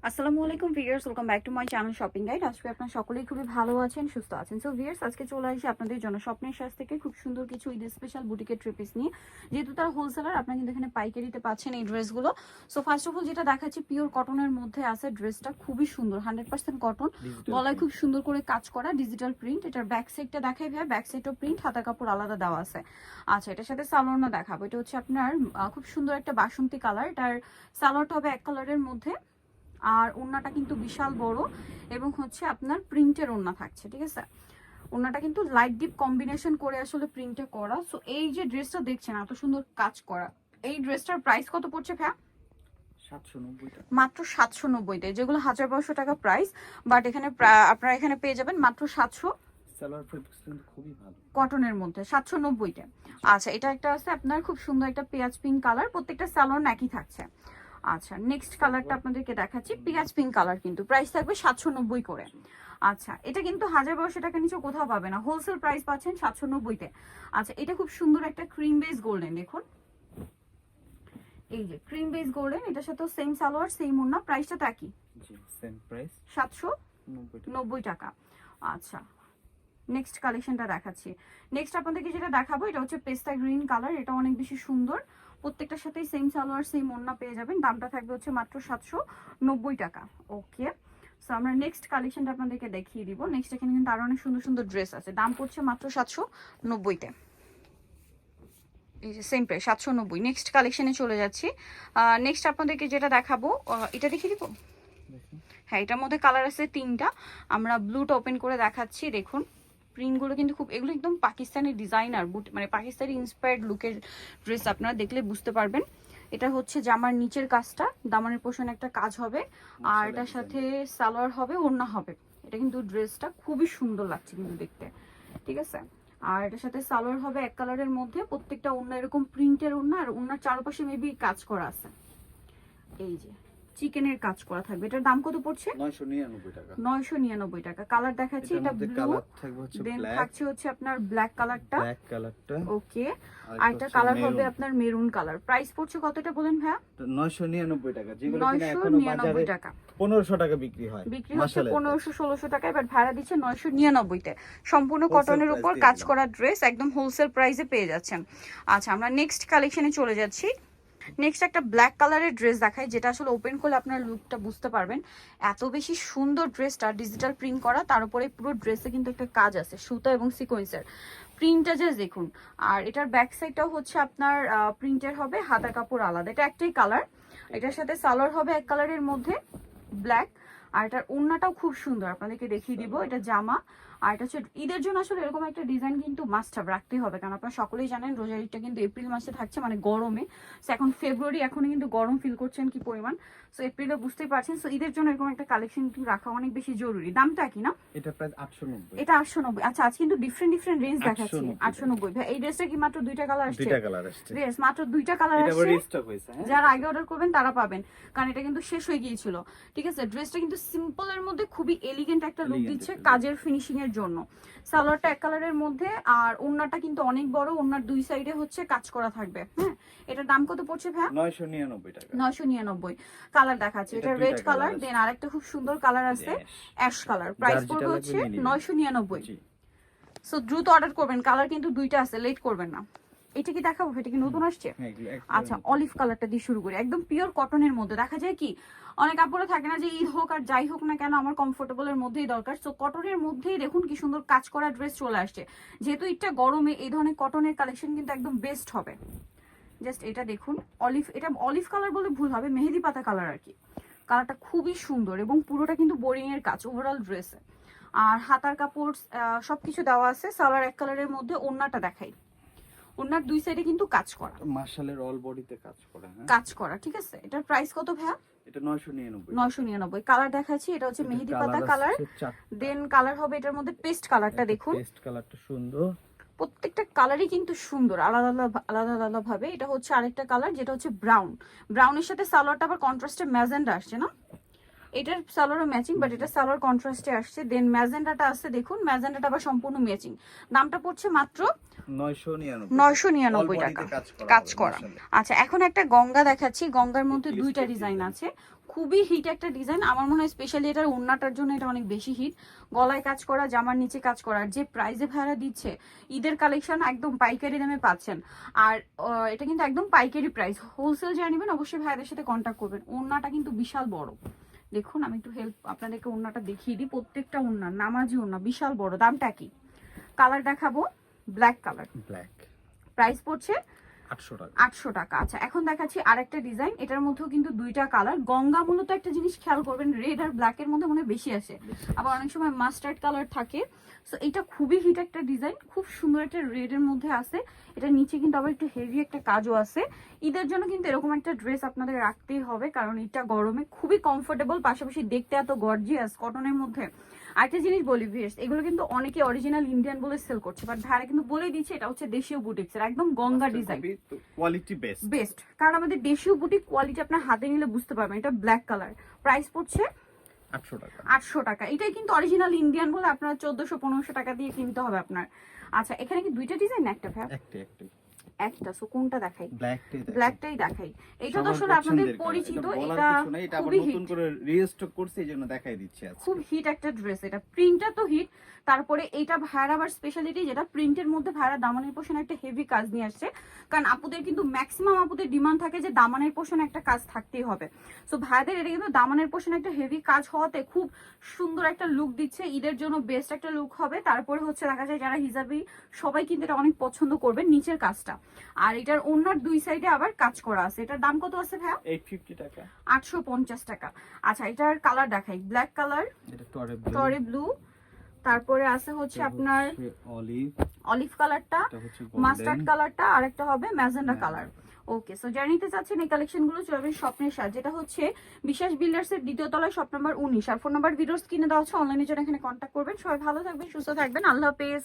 আসসালামু আলাইকুম viewers, welcome back to my channel shopping guide. আজকে আপনারা সকলেই খুবই ভালো আছেন, সুস্থ আছেন। সো ভিউয়ার্স, আজকে চলে আসি আপনাদের জন্য স্বপ্নের সাজ থেকে খুব সুন্দর কিছু ঈদ স্পেশাল বুটিকের থ্রি পিস নিয়ে। যেহেতু তারা হোলসেলার, আপনারা কিন্তু এখানে পাইকারিতে পাচ্ছেন এই ড্রেসগুলো। সো ফার্স্ট অফ অল যেটা দেখাচ্ছি, পিওর কটনের মধ্যে আছে ড্রেসটা, খুবই সুন্দর, 100% কটন। গলায় খুব সুন্দর করে কাজ করা ডিজিটাল প্রিন্ট। এটার ব্যাক সাইডটা দেখাই ভাই, ব্যাক সাইডও প্রিন্ট, হাতার কাপড় আলাদা দেওয়া আছে। আচ্ছা, এটার সাথে সালোয়ারও দেখাবো। এটা হচ্ছে আপনার খুব সুন্দর একটা বাসন্তী কালার। এটার সালোয়ারটা হবে এক কালারের মধ্যে, আর ওড়নাটা কিন্তু বিশাল বড় এবং হচ্ছে আপনার প্রিন্টের ওড়না থাকছে, ঠিক আছে। ওড়নাটা কিন্তু লাইট ডিপ কম্বিনেশন করে আসলে প্রিন্টে করা। সো এই যে ড্রেসটা দেখছেন এত সুন্দর কাজ করা, এই ড্রেসটার প্রাইস কত পড়ছে ভাইয়া? 790 টাকা, মাত্র 790 যেগুলো 1200 টাকা প্রাইস, বাট এখানে আপনারা এখানে পেয়ে যাবেন মাত্র 700। সালোয়ার ফেব্রিক্স কিন্তু খুবই ভালো কটনের মধ্যে 790 আচ্ছা, এটা একটা আছে আপনার খুব সুন্দর একটা পেঁয়াজ পিঙ্ক কালার, প্রত্যেকটা সালোয়ার একই থাকছে। আচ্ছা, নেক্সট কালারটা আপনাদেরকে দেখাচ্ছি, পেঁয়াজ পিঙ্ক কালার, কিন্তু প্রাইস থাকবে 790 করে। আচ্ছা, এটা কিন্তু 1200 টাকা নিচে কোথাও পাবে না, হোলসেল প্রাইস পাচ্ছেন 790-তে। আচ্ছা, এটা খুব সুন্দর একটা ক্রিম বেস গোল্ডেন, দেখুন এই যে ক্রিম বেস গোল্ডেন, এটার সাথেও সেম সালোয়ার সেম ওড়না, প্রাইসটা তো একই, জি সেম প্রাইস 790 টাকা। আচ্ছা, নেক্সট কালেকশনটা দেখাচ্ছি। নেক্সট আপনাদেরকে যেটা দেখাবো, এটা হচ্ছে পেস্তা গ্রিন কালার, এটা অনেক বেশি সুন্দর, প্রত্যেকটার সাথেই সেম সালোয়ার সেম ওড়না পেয়ে যাবেন। দামটা থাকবে হচ্ছে মাত্র 790 টাকা। ওকে, সো আমরা নেক্সট কালেকশনটা আপনাদেরকে দেখিয়ে দিব। নেক্সট এখানে কিন্তু আরো অনেক সুন্দর সুন্দর ড্রেস আছে, দাম পড়ছে মাত্র 790-তে। এই যে সেম প্রাইস 790। নেক্সট কালেকশনে চলে যাচ্ছি। নেক্সট আপনাদেরকে যেটা দেখাবো, এটা দেখিয়ে দিব। হ্যাঁ, এটার মধ্যে কালার আছে 3টা। আমরা ব্লুটা ওপেন করে দেখাচ্ছি, দেখুন প্রিন্টগুলো কিন্তু খুব, এগুলো একদম পাকিস্তানি ডিজাইনার মানে পাকিস্তানি ইন্সপায়ার্ড লুকের ড্রেস, আপনারা দেখলে বুঝতে পারবেন। এটা হচ্ছে জামার নিচের কাজটা, দামানের পোর্শনে একটা কাজ হবে, আর এটার সাথে সালোয়ার হবে, ওড়না হবে। এটা কিন্তু ড্রেসটা খুবই সুন্দর লাগছে কিন্তু দেখতে, ঠিক আছে। আর এটার সাথে সালোয়ার হবে এক কালারের মধ্যে, প্রত্যেকটা ওড়না এরকম প্রিন্টের ওড়না, আর ওড়নার চারপাশে মেবি কাজ করা আছে, এই যে চিকেনের কাজ করা থাকবে। এটার দাম কত পড়ছে? 999 টাকা। 999 টাকা। কালার দেখাচ্ছি, এটা ব্লু, কালার থাকবে হচ্ছে দেন ব্ল্যাক, থাকছে হচ্ছে আপনার ব্ল্যাক কালারটা, ওকে। আর এটা হচ্ছে কালার হবে মেরুন। আপনার মেরুন কালার। প্রাইস পড়ছে কতটা বলেন ভাইয়া? 999 টাকা, যেগুলো কিনা এখনো 999 বাজারে টাকা 1500 টাকা বিক্রি হয়, বিক্রি হচ্ছে 1500-1600 টাকায়, বাট ভাড়া দিচ্ছে 999-তে। সম্পূর্ণ কটনের উপর কাজ করা ড্রেস, একদম হোলসেল প্রাইসে পেয়ে যাচ্ছেন। আচ্ছা, আমরা নেক্সট কালেকশনে চলে যাচ্ছি। নেক্সট একটা ব্ল্যাক কালারের ড্রেস দেখাই, যেটা আসলে ওপেন করলে আপনার লুকটা বুঝতে পারবেন। এত বেশি সুন্দর ড্রেসটা, ডিজিটাল প্রিন্ট করা, তার উপরে পুরো ড্রেসে কিন্তু একটা কাজ আছে সুতা এবং সিকোয়েন্সের, প্রিন্টটা জাস্ট দেখুন। আর এটার ব্যাক সাইডটাও হচ্ছে আপনার প্রিন্টের হবে, হাতা কাপড় আলাদা। এটা একটাই কালার, এটার সাথে সালোয়ার হবে এক কালারের মধ্যে ব্ল্যাক, আর এটার ওড়নাটাও খুব সুন্দর, আপনাদেরকে দেখিয়ে দিব। এটা জামা, আর এটা হচ্ছে ঈদের জন্য আসলে এরকম একটা ডিজাইন কিন্তু মাস্ট হাভ রাখতে হবে, কারণ আপনারা সকলেই জানেন রোজার ঈদটা কিন্তু এপ্রিল মাসে থাকছে, মানে গরমে। সো এখন ফেব্রুয়ারি, এখনই কিন্তু গরম ফিল করছেন কি পরিমাণ। সো এপ্রিলে বুঝতেই পারছেন। সো ঈদের জন্য এরকম একটা কালেকশন কিন্তু রাখা অনেক বেশি জরুরি। দামটা কি না? এটা প্রাইস 890। এটা 890। আচ্ছা, আজ কিন্তু ডিফারেন্ট ডিফারেন্ট রেঞ্জ দেখাচ্ছি। 890 ভাই, এই ড্রেসটা কি মাত্র 2টা কালার আসছে? 2টা কালার আসছে, ইয়েস, মাত্র 2টা কালার এটা আসছে। রিস্টক হইছে, হ্যাঁ, যারা আগে অর্ডার করবেন তারা পাবেন, কারণ এটা কিন্তু শেষ হয়ে গিয়েছিল, ঠিক আছে। ড্রেসটা কিন্তু সিম্পল এর মধ্যে খুবই এলিগেন্ট একটা লুক দিচ্ছে কাজের ফিনিশিং এর জন্য। সালোয়ারটা এক কালারের মধ্যে, আর ওড়নাটা কিন্তু অনেক বড়, ওড়নার দুই সাইডে হচ্ছে কাজ করা থাকবে। হ্যাঁ, এটার দাম কত পড়ছে ভাই? 999 টাকা। 999। কালার দেখাচ্ছি, এটা রেড কালার, দেন আরেকটা খুব সুন্দর কালার আছে অ্যাশ কালার। প্রাইস পড়বে হচ্ছে 999। সো দ্রুত অর্ডার করবেন, কালার কিন্তু 2টা আছে, লেট করবেন না। এটা কি দেখাবো? এটা কি নতুন আসছে? আচ্ছা, অলিভ কালারটা দিয়ে শুরু করি, একদম পিওর কটনের মধ্যে। দেখা যায় কি অনেক আপুরা থাকে না যে ঈদ হোক আর যাই হোক না কেন আমার কমফোর্টেবল এর মধ্যেই দরকার। সো কটনের মধ্যেই দেখুন কি সুন্দর কাজ করা ড্রেস চলে আসছে। যেহেতু এটা গরমে এই ধরনের কটনের কালেকশন কিন্তু একদম বেস্ট হবে। জাস্ট এটা দেখুন, অলিভ, এটা অলিভ কালার বলে ভুল হবে, মেহেদি পাতা কালার আর কি। কালারটা খুবই সুন্দর এবং পুরোটা কিন্তু বোরিং এর কাজ ওভারঅল ড্রেসে। আর হাতার কাপড় সবকিছু দেওয়া আছে। সালোয়ার এক কালারের মধ্যে, ওড়নাটা দেখাই, ওড়নার দুই সাইডে কিন্তু কাজ করা, মাশালের অল বডিতে কাজ করা, হ্যাঁ কাজ করা, ঠিক আছে। এটার প্রাইস কত ভাইয়া? এটা 999। 999। কালার দেখাচ্ছি, এটা হচ্ছে মেহেদি পাতা কালার, দেন কালার হবে এটার মধ্যে পেস্ট কালারটা, দেখুন পেস্ট কালারটা সুন্দর, প্রত্যেকটা কালারই কিন্তু সুন্দর আলাদা আলাদা আলাদা আলাদা ভাবে। এটা হচ্ছে আরেকটা কালার, যেটা হচ্ছে ব্রাউন, ব্রাউনের সাথে সালোয়ারটা আবার কন্ট্রাস্টে ম্যাজেন্ডা আসছে না, এটার সালোয়ারও ম্যাচিং, বাট এটা সালোয়ার কন্ট্রাস্টে আসছে। দেন ম্যাজেন্ডাটা আছে, দেখুন ম্যাজেন্ডাটা আবার সম্পূর্ণ ম্যাচিং। দামটা পড়ছে মাত্র 999 টাকা কাজ করা। আচ্ছা, এখন একটা গঙ্গা দেখাচ্ছি। গঙ্গার মধ্যে দুইটা ডিজাইন আছে, খুবই হিট একটা ডিজাইন। আমার মনে হয় স্পেশালি এটার ওড়নাটার জন্য এটা অনেক বেশি হিট। গলায় কাজ করা, জামার নিচে কাজ করা, আর যে প্রাইজে ভাড়া দিচ্ছে ঈদের কালেকশন একদম পাইকারি দামে পাচ্ছেন। আর এটা কিন্তু একদম পাইকারি প্রাইস। হোলসেল যারা নেবেন অবশ্যই ভাইদের সাথে কন্ট্যাক্ট করবেন। ওড়নাটা কিন্তু বিশাল বড়, দেখুন আমি একটু হেল্প আপনাদেরকে ওড়নাটা দেখিয়ে দিই। প্রত্যেকটা ওড়না নামাজি ওড়না, বিশাল বড়। দামটা কি? কালার দেখাবো ব্ল্যাক কালার, ব্ল্যাক, প্রাইস পড়ছে 800 টাকা। 800 টাকা। আচ্ছা, এখন দেখাচ্ছি আরেকটা ডিজাইন। এটার মধ্যেও কিন্তু দুইটা কালার। গঙ্গা মূলত একটা জিনিস খেয়াল করবেন, রেড আর ব্ল্যাক এর মধ্যে মনে হয় বেশি আসে, আবার অনেক সময় মাস্টার্ড কালার থাকে। সো এটা খুবই হিট একটা ডিজাইন, খুব সুন্দর একটা রেড এর মধ্যে আছে। এটা নিচে কিন্তু আবার একটু হেভি একটা কাজও আছে। ঈদের জন্য কিন্তু এরকম একটা ড্রেস আপনাদের রাখতেই হবে, কারণ এটা গরমে খুবই কমফোর্টেবল, পাশাপাশি দেখতে এত গর্জিয়াস কটনের মধ্যে। আরেকটা জিনিস বলি ভিউয়ার্স, এগুলো কিন্তু অনেকে অরিজিনাল ইন্ডিয়ান বলে সেল করছে, বাট ভাইরা কিন্তু বলে দিচ্ছে এটা হচ্ছে দেশীয় বুটিক্সের একদম Ganga design, quality best best. কারণ আমাদের দেশীয় বুটিক কোয়ালিটি আপনার হাতে নিলে বুঝতে পারবেন। এটা ব্ল্যাক কালার, প্রাইস পড়ছে 800 টাকা। 800 টাকা। এটাই কিন্তু অরিজিনাল ইন্ডিয়ান বলে আপনার 1400-1500 টাকা দিয়ে কিনতে হবে আপনার। আচ্ছা, এখানে কি দুইটা ডিজাইন একটা ভাই? একটা। সো কোনটা দেখাই? ব্ল্যাকটাই দেখাই। এটা তো আসলে আপনাদের পরিচিত, এটা খুবই হিট, নতুন করে রিস্টক করছে এইজন্য দেখাই দিচ্ছি আজকে। খুব হিট একটা ড্রেস। এটা প্রিন্টটা তো হিট, তারপরে এইটা ভাইরা আবার স্পেশালিটি যেটা প্রিন্টের মধ্যে ভাইরা দামানের পোর্শনে একটা হেভি কাজ নিয়ে আসছে। কারণ আপুদের কিন্তু ম্যাক্সিমাম আপুদের ডিমান্ড থাকে যে দামানের পোর্শনে একটা কাজ থাকতেই হবে। সো ভাইদের এটা কিন্তু দামানের পোর্শনে একটা হেভি কাজ হওয়াতে খুব সুন্দর একটা লুক দিচ্ছে। ঈদের জন্য বেস্ট একটা লুক হবে। তারপরে হচ্ছে দেখা যায় যারা হিজাবি সবাই কিন্তু এটা অনেক পছন্দ করবে নিচের কাজটা। আর এটার ওনার দুই সাইডে আবার কাজ করা আছে। এটার দাম কত আছে ভাইয়া? 850 টাকা। 850 টাকা। আচ্ছা, এটার কালার দেখাই। ব্ল্যাক কালার, এটা টরে ব্লু, তারপরে আছে হচ্ছে আপনার অলিভ কালারটা, মাস্টার্ড কালারটা, আর একটা হবে ম্যাজেন্ডা কালার। ওকে, সো যারা নিতে চাচ্ছেন এই কালেকশন গুলো চলবে স্বপ্নের সাজ, যেটা হচ্ছে বিশ্বাস বিল্ডার্স এর দ্বিতীয় তলায়, শপ নাম্বার 19। আর ফোন নাম্বার ভিডিওস কিনে দেওয়া হচ্ছে, অনলাইনে জন্য এখানে কন্ট্যাক্ট করবেন। সবাই ভালো থাকবেন, সুস্থ থাকবেন, আল্লাহ হাফেজ।